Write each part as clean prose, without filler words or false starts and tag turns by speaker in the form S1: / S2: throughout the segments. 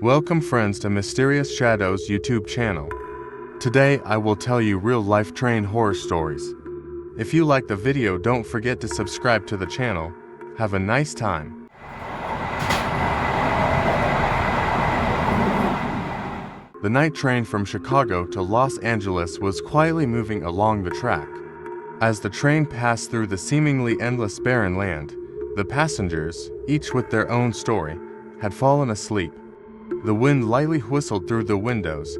S1: Welcome friends to Mysterious Shadows YouTube channel. Today I will tell you real-life train horror stories. If you like the video, don't forget to subscribe to the channel. Have a nice time. The night train from Chicago to Los Angeles was quietly moving along the track. As the train passed through the seemingly endless barren land, the passengers, each with their own story, had fallen asleep. The wind lightly whistled through the windows,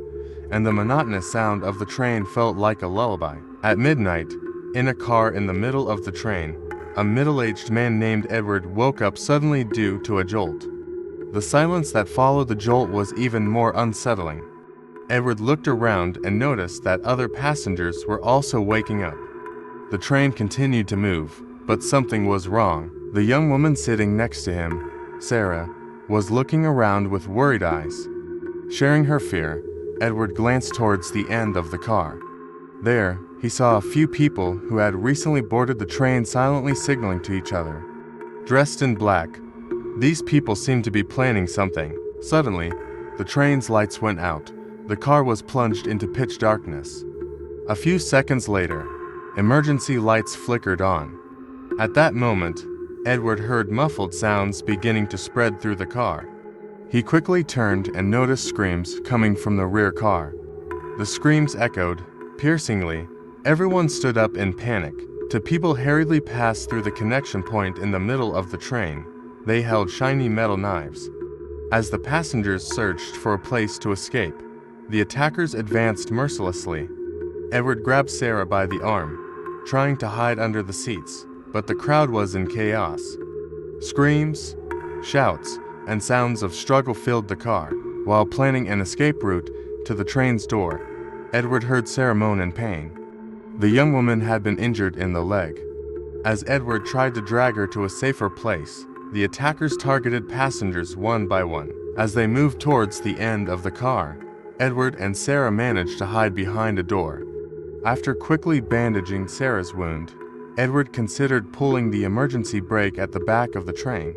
S1: and the monotonous sound of the train felt like a lullaby. At midnight, in a car in the middle of the train, a middle-aged man named Edward woke up suddenly due to a jolt. The silence that followed the jolt was even more unsettling. Edward looked around and noticed that other passengers were also waking up. The train continued to move, but something was wrong. The young woman sitting next to him, Sarah, was looking around with worried eyes. Sharing her fear, Edward glanced towards the end of the car. There, he saw a few people who had recently boarded the train silently signaling to each other. Dressed in black, these people seemed to be planning something. Suddenly, the train's lights went out. The car was plunged into pitch darkness. A few seconds later, emergency lights flickered on. At that moment, Edward heard muffled sounds beginning to spread through the car. He quickly turned and noticed screams coming from the rear car. The screams echoed piercingly. Everyone stood up in panic. Two people hurriedly passed through the connection point in the middle of the train. They held shiny metal knives. As the passengers searched for a place to escape, the attackers advanced mercilessly. Edward grabbed Sarah by the arm, trying to hide under the seats, but the crowd was in chaos. Screams, shouts, and sounds of struggle filled the car. While planning an escape route to the train's door, Edward heard Sarah moan in pain. The young woman had been injured in the leg. As Edward tried to drag her to a safer place, the attackers targeted passengers one by one. As they moved towards the end of the car, Edward and Sarah managed to hide behind a door. After quickly bandaging Sarah's wound, Edward considered pulling the emergency brake at the back of the train.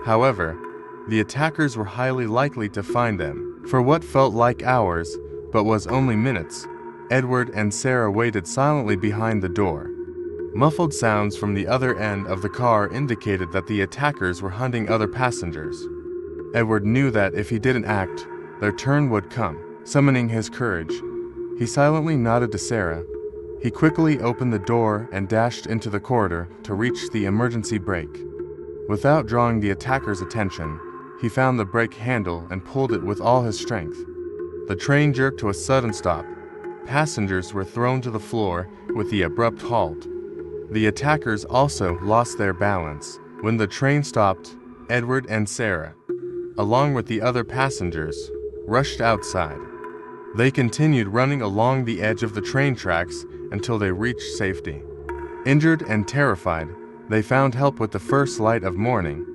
S1: However, the attackers were highly likely to find them. For what felt like hours, but was only minutes, Edward and Sarah waited silently behind the door. Muffled sounds from the other end of the car indicated that the attackers were hunting other passengers. Edward knew that if he didn't act, their turn would come. Summoning his courage, he silently nodded to Sarah. He quickly opened the door and dashed into the corridor to reach the emergency brake. Without drawing the attackers' attention, he found the brake handle and pulled it with all his strength. The train jerked to a sudden stop. Passengers were thrown to the floor with the abrupt halt. The attackers also lost their balance. When the train stopped, Edward and Sarah, along with the other passengers, rushed outside. They continued running along the edge of the train tracks until they reached safety. Injured and terrified, they found help with the first light of morning.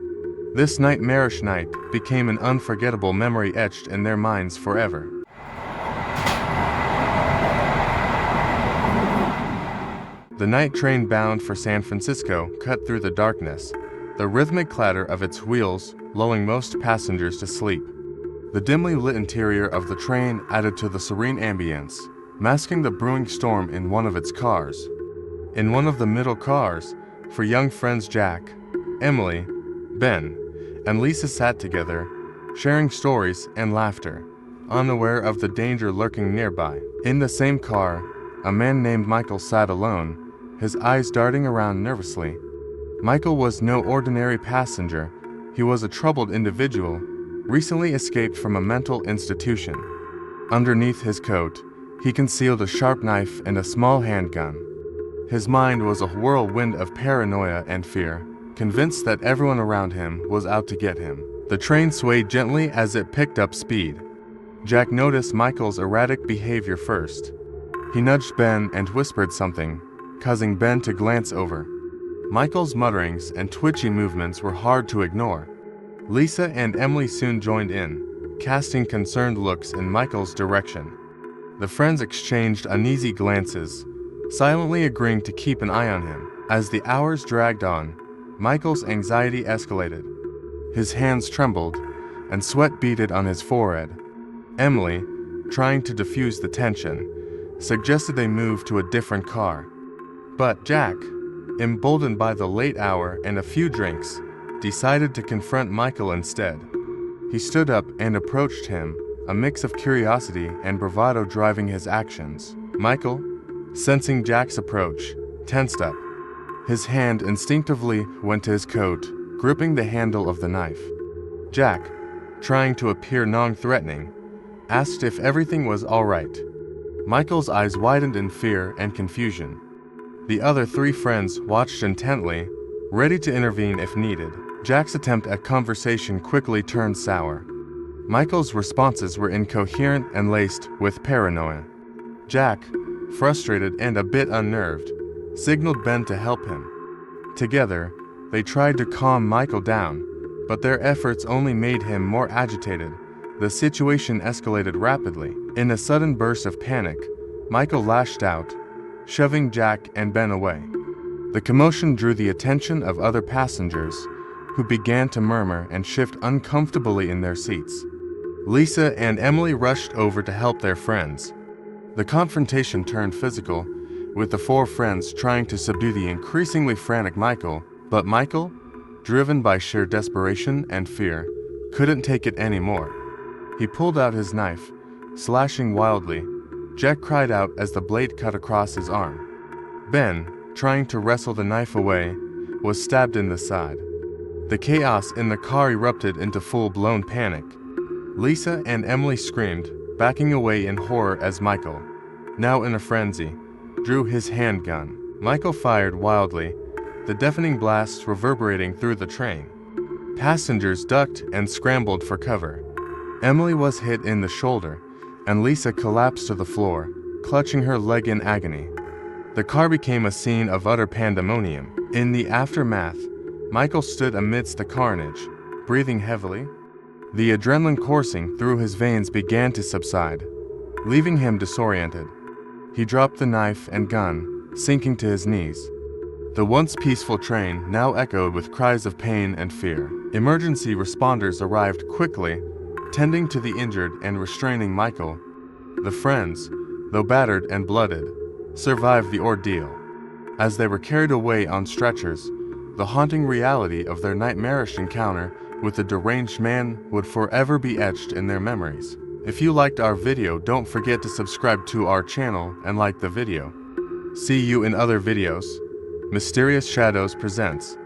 S1: This nightmarish night became an unforgettable memory etched in their minds forever. The night train bound for San Francisco cut through the darkness, the rhythmic clatter of its wheels lulling most passengers to sleep. The dimly lit interior of the train added to the serene ambience, masking the brewing storm in one of its cars. In one of the middle cars, for young friends Jack, Emily, Ben, and Lisa sat together, sharing stories and laughter, unaware of the danger lurking nearby. In the same car, a man named Michael sat alone, his eyes darting around nervously. Michael was no ordinary passenger. He was a troubled individual, recently escaped from a mental institution. Underneath his coat, he concealed a sharp knife and a small handgun. His mind was a whirlwind of paranoia and fear, convinced that everyone around him was out to get him. The train swayed gently as it picked up speed. Jack noticed Michael's erratic behavior first. He nudged Ben and whispered something, causing Ben to glance over. Michael's mutterings and twitchy movements were hard to ignore. Lisa and Emily soon joined in, casting concerned looks in Michael's direction. The friends exchanged uneasy glances, silently agreeing to keep an eye on him. As the hours dragged on, Michael's anxiety escalated. His hands trembled, and sweat beaded on his forehead. Emily, trying to diffuse the tension, suggested they move to a different car. But Jack, emboldened by the late hour and a few drinks, decided to confront Michael instead. He stood up and approached him, a mix of curiosity and bravado driving his actions. Michael, sensing Jack's approach, tensed up. His hand instinctively went to his coat, gripping the handle of the knife. Jack, trying to appear non-threatening, asked if everything was all right. Michael's eyes widened in fear and confusion. The other three friends watched intently, ready to intervene if needed. Jack's attempt at conversation quickly turned sour. Michael's responses were incoherent and laced with paranoia. Jack, frustrated and a bit unnerved, signaled Ben to help him. Together, they tried to calm Michael down, but their efforts only made him more agitated. The situation escalated rapidly. In a sudden burst of panic, Michael lashed out, shoving Jack and Ben away. The commotion drew the attention of other passengers, who began to murmur and shift uncomfortably in their seats. Lisa and Emily rushed over to help their friends. The confrontation turned physical, with the four friends trying to subdue the increasingly frantic Michael, but Michael, driven by sheer desperation and fear, couldn't take it anymore. He pulled out his knife, slashing wildly. Jack cried out as the blade cut across his arm. Ben, trying to wrestle the knife away, was stabbed in the side. The chaos in the car erupted into full-blown panic. Lisa and Emily screamed, backing away in horror as Michael, now in a frenzy, drew his handgun. Michael fired wildly, the deafening blasts reverberating through the train. Passengers ducked and scrambled for cover. Emily was hit in the shoulder, and Lisa collapsed to the floor, clutching her leg in agony. The car became a scene of utter pandemonium. In the aftermath, Michael stood amidst the carnage, breathing heavily. The adrenaline coursing through his veins began to subside, leaving him disoriented. He dropped the knife and gun, sinking to his knees. The once peaceful train now echoed with cries of pain and fear. Emergency responders arrived quickly, tending to the injured and restraining Michael. The friends, though battered and blooded, survived the ordeal. As they were carried away on stretchers, the haunting reality of their nightmarish encounter with the deranged man would forever be etched in their memories. If you liked our video, don't forget to subscribe to our channel and like the video. See you in other videos. Mysterious Shadows presents.